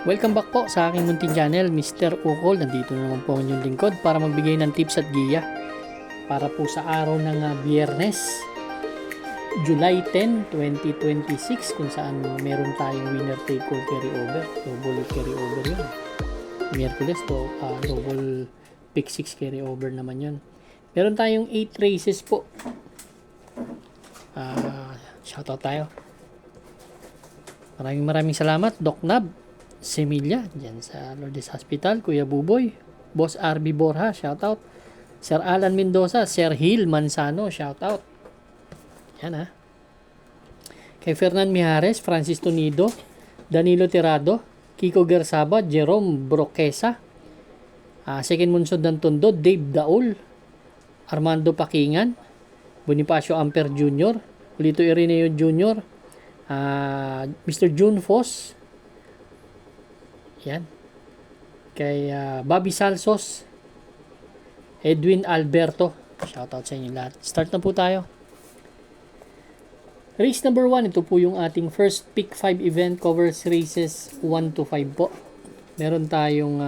Welcome back po sa aking munting channel, Mr. Ukol. Nandito na naman po ang inyong lingkod para magbigay ng tips at giya para po sa araw ng Biyernes, July 10, 2026, kung saan meron tayong winner take all carry over, double carry over yun. Miyerkules to, double pick 6 carry over naman yun. Meron tayong 8 races po. Shoutout tayo. Maraming salamat, Doc Nab Semilla, dyan sa Lourdes Hospital, Kuya Buboy, Boss RB Borja, shoutout. Sir Alan Mendoza, Sir Hill Manzano, shoutout. Yan ha. Kay Fernan Mijares, Francis Tonido, Danilo Tirado, Kiko Gersaba, Jerome Broquesa, Second Munsod ng Tondo, Dave Daul, Armando Pakingan, Bonifacio Amper Jr., Ulito Irineo Jr., Mr. June Foss, yan. Kay Bobby Salsos, Edwin Alberto, shoutout sa inyo lahat. Start na po tayo. Race number 1, ito po yung ating first pick 5 event, covers races 1 to 5 po. Meron tayong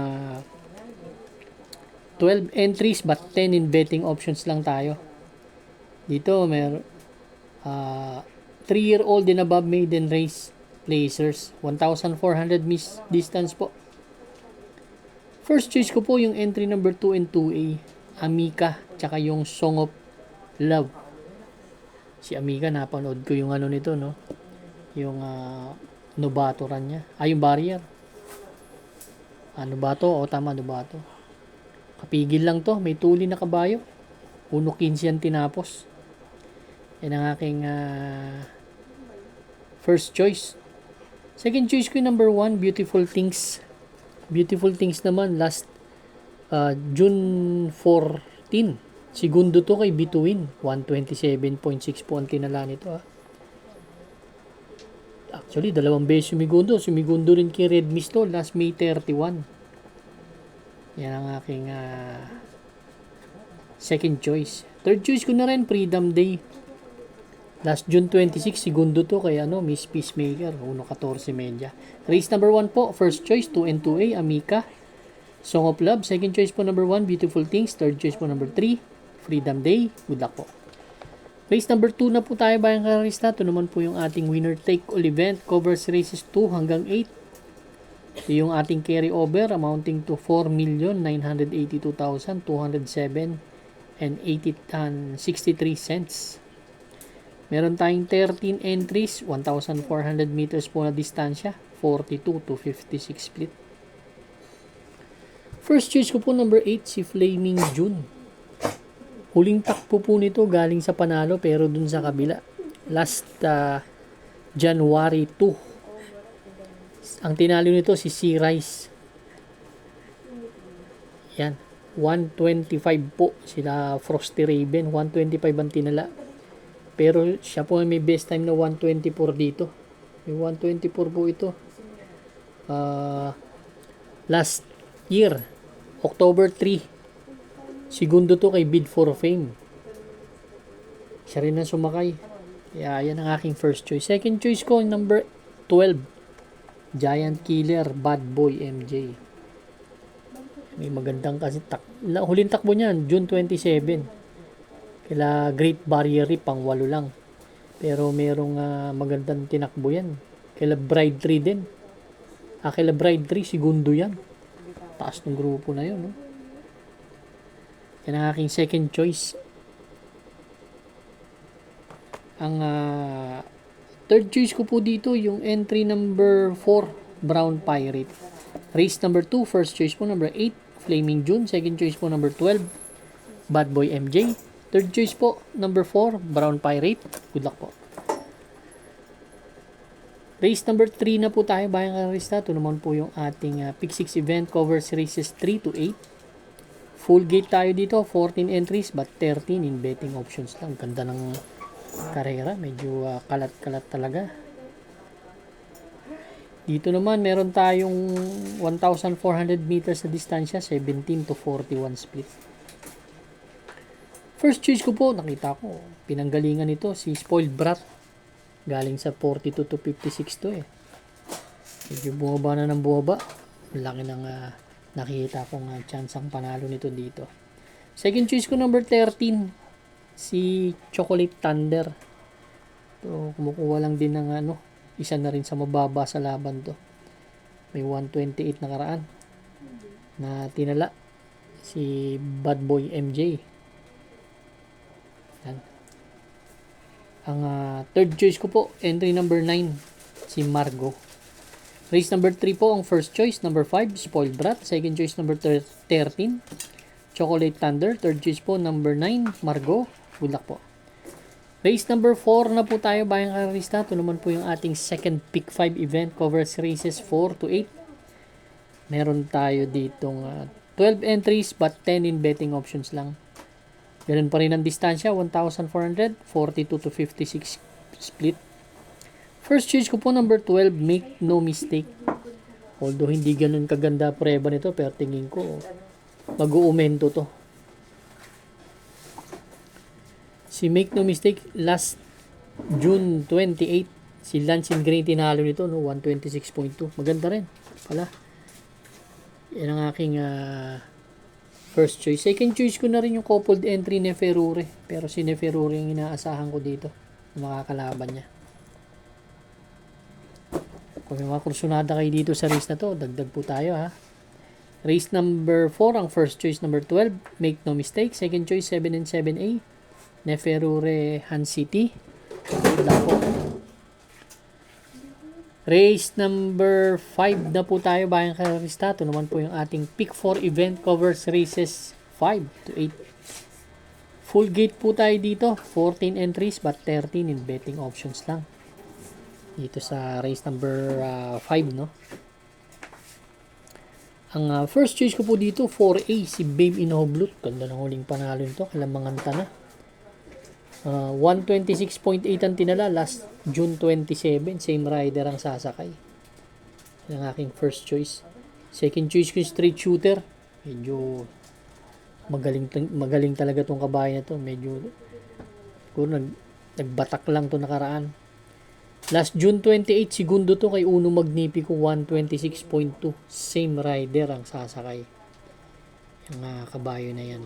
12 entries but 10 in betting options lang tayo. Dito meron 3-year-old and above maiden race placers, 1,400 distance po. First choice ko po yung entry number 2 and 2A, Amica, tsaka yung Song of Love. Si Amica, napanood ko yung ano nito, no? Yung Novato run niya. Yung barrier. Novato, tama, Novato. Kapigil lang to, may tuli na kabayo. 1.15 yan tinapos. Yan ang aking first choice. Second choice ko yung number 1, Beautiful Things. Beautiful Things naman, last June 14. Segundo to kay Bituin. 127.6 po ang tinala nito. Actually, dalawang beses sumigundo. Sumigundo rin kay Red Mist to, last May 31. Yan ang aking second choice. Third choice ko na rin, Freedom Day. Last June 26, segundo to kay Miss Peacemaker, 1.14 media. Race number 1 po, first choice, 2 and 2A, Amica, Song of Love. Second choice po, number 1, Beautiful Things. Third choice po, number 3, Freedom Day. Good luck po. Race number 2 na po tayo, bayang karista. Ito naman po yung ating winner take all event, covers races 2 hanggang 8. Ito yung ating carry over, amounting to 4,982,207 and 63 cents. Meron tayong 13 entries, 1,400 meters po na distansya, 42 to 56 split. First choice ko po number 8, si Flaming June. Huling takbo po nito galing sa panalo pero dun sa kabila. Last January 2. Ang tinalo nito si C. Rice. Yan, 125 po sila Frosty Raven, 125 ang tinala. Pero siya po may best time na 124 dito. May 124 po ito. Last year, October 3. Segundo to kay Bid for Fame. Siya rin ang sumakay. Kaya yan ang aking first choice. Second choice ko, number 12. Giant Killer, Bad Boy MJ. May magandang kasi huling takbo niyan, June 27. Kila Great Barrier Reef, pang 8 lang. Pero merong magandang tinakbo yan. Kila Bride 3 din. Kila Bride 3, segundo yan. Taas ng grupo na yun. No? Yan ang aking second choice. Ang third choice ko po dito, yung entry number 4, Brown Pirate. Race number 2, first choice po, number 8, Flaming June. Second choice po, number 12, Bad Boy MJ. Third choice po, number 4, Brown Pirate. Good luck po. Race number 3 na po tayo, bayang karista. Ito naman po yung ating pick 6 event, covers races 3 to 8. Full gate tayo dito, 14 entries but 13 in betting options lang. Ganda ng karera, medyo kalat-kalat talaga. Dito naman, meron tayong 1,400 meters na distansya, 17 to 41 split. First choice ko po, nakita ko, pinanggalingan nito si Spoiled Brat. Galing sa 42 to 56 to Medyo bumaba na ng bumaba. Laki ng nakikita kong chance ang panalo nito dito. Second choice ko number 13, si Chocolate Thunder. So, kumukuha lang din ng isa na rin sa mababa sa laban to. May 128 na karaan na tinala si Bad Boy MJ. Yan. Ang third choice ko po, entry number 9, si Margo. Race number 3 po ang first choice, number 5, Spoiled Brat. Second choice, number 13, Chocolate Thunder. Third choice po, number 9, Margo. Good luck po. Race number 4 na po tayo, bayang karista. Ito naman po yung ating second pick 5 event. Covers races 4 to 8. Meron tayo ditong 12 entries but 10 in betting options lang. Ganun pa rin ang distansya, 1,400, 42 to 56 split. First choice ko po number 12, Make No Mistake. Although hindi ganun kaganda preba nito, pero tingin ko mag-uumento to. Si Make No Mistake, last June 28, si Lance Green tinalo nito, 126.2. Maganda rin pala. Yan ang aking first choice. Second choice ko na rin yung coupled entry ni Ferrure. Pero si Neferure yung inaasahan ko dito. Makakalaban niya. Kung may mga kursunada kayo dito sa race na to, dagdag po tayo ha. Race number 4, ang first choice number 12, Make No Mistake. Second choice, 7 and 7A, Neferure Han City. Good luck po. Race number 5 na po tayo, bayang karista. Ito naman po yung ating pick 4 event, covers races 5 to 8. Full gate po tayo dito, 14 entries but 13 in betting options lang. Dito sa race number 5, no? Ang first choice ko po dito, 4A, si Babe in Hoblut. Ganda ng huling panalo nito, kalamanganta na. 126.8 ang tinala, last June 27, same rider ang sasakay. Yan ang aking first choice. Second choice ko yung straight shooter. Medyo magaling talaga tong kabayan na to. Medyo nagbatak lang to nakaraan. Last June 28, segundo to kay Uno Magnifico, 126.2. Same rider ang sasakay. Yung kabayo na yan.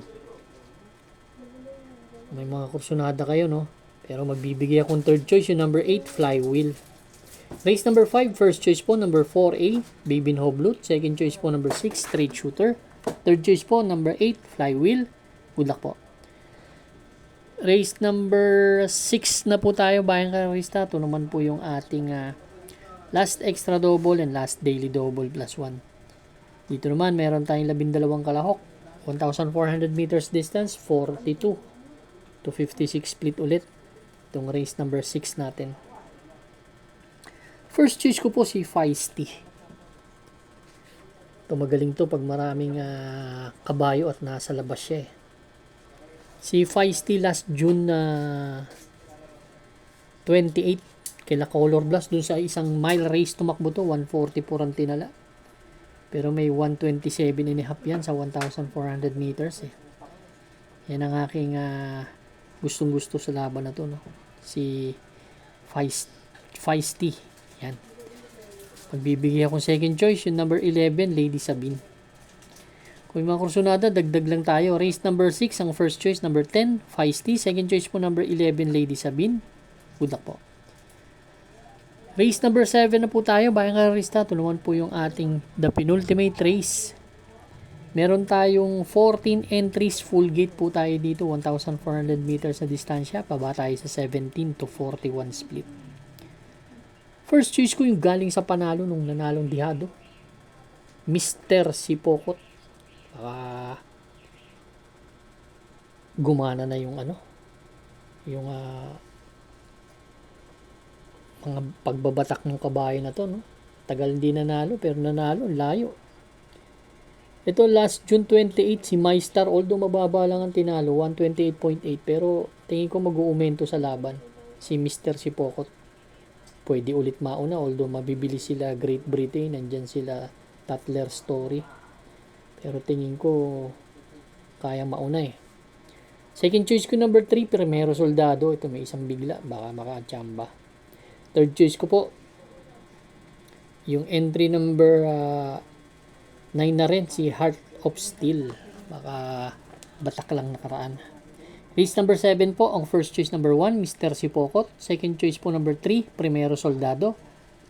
May mga kursunada kayo, no? Pero magbibigay akong third choice, yung number 8, Flywheel. Race number 5, first choice po, number 4A, Babin Hoblut. Second choice po, number 6, Straight Shooter. Third choice po, number 8, Flywheel. Good luck po. Race number 6 na po tayo, bayang karista. Ito naman po yung ating last extra double and last daily double plus 1. Dito naman, meron tayong 12 kalahok. 1,400 meters distance, 42 to 56 split ulit. Itong race number 6 natin. First choice ko po si Feisty. Ito magaling to pag maraming kabayo at nasa labas siya eh. Si Feisty last June 28 kila Color Blast dun sa isang mile race tumakbo to, 144 ang tinala. Pero may 127 and a half yan sa 1,400 meters eh. Yan ang aking gustong gusto sa laban na to, no? Si Feisty. Yan. Pagbibigay akong second choice, yung number 11, Lady Sabine. Kung mga kursunada, dagdag lang tayo. Race number 6, ang first choice, number 10, Feisty. Second choice po, number 11, Lady Sabine. Good luck po. Race number 7 na po tayo. Bayang karista, ito naman po yung ating the penultimate race. Meron tayong 14 entries, full gate po tayo dito. 1,400 meters na distansya. Paba tayo sa 17 to 41 split. First choice ko yung galing sa panalo nung nanalong dihado. Mr. Sipokot. Gumana na yung yung mga pagbabatak ng kabayo na to, no? Tagal hindi nanalo pero nanalo, layo. Ito last June 28 si MyStar, although mababa lang ang tinalo, 128.8, pero tingin ko mag-uumento sa laban si Mr. Sipokot. Pwede ulit mauna, although mabibili sila Great Britain, nandyan sila Tatler Story. Pero tingin ko kaya mauna eh. Second choice ko number 3, Primero Soldado. Ito may isang bigla, baka makachamba. Third choice ko po, Yung entry number 9 na rin, si Heart of Steel. Baka batak lang nakaraan. Race number 7 po, ang first choice number 1, Mr. Sipokot. Second choice po number 3, Primero Soldado.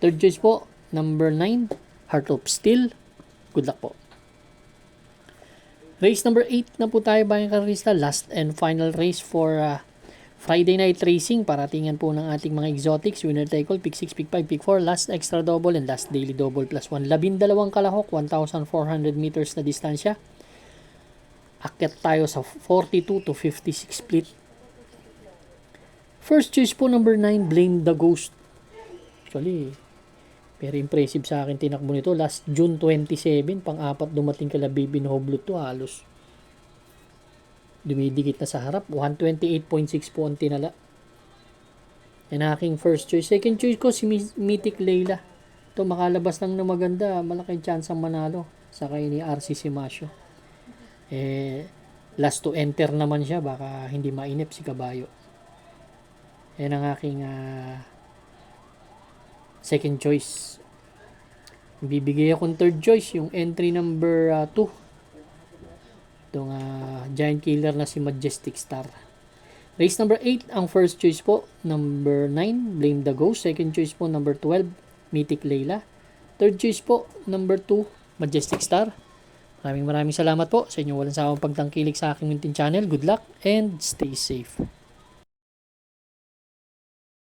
Third choice po, number 9, Heart of Steel. Good luck po. Race number 8 na po tayo, bayang karista. Last and final race for Friday night racing. Paratingan po ng ating mga exotics. Winner take all, pick 6, pick 5, pick 4, last extra double, and last daily double plus 1. 12 kalahok, 1,400 meters na distansya. Akyat tayo sa 42 to 56 split. First choice po number 9, Blame the Ghost. Actually, very impressive sa akin tinakbo nito. Last June 27, pang-apat dumating kala Baby Noblot to, halos dumidikit na sa harap. 128.6 po ang tinala. Yan aking first choice. Second choice ko si Mythic Layla. Ito makalabas lang na maganda, malaking chance ang manalo sa kay ni RC Simasio. Last to enter naman siya, baka hindi mainip si Kabayo. Yan ang aking second choice. Bibigay akong third choice, yung entry number 2. Itong giant killer na si Majestic Star. Race number 8, ang first choice po, number 9, Blame the Ghost. Second choice po, number 12, Mythic Layla. Third choice po, number 2, Majestic Star. Maraming salamat po sa inyo walang sawang pagtangkilik sa aking munting channel. Good luck and stay safe.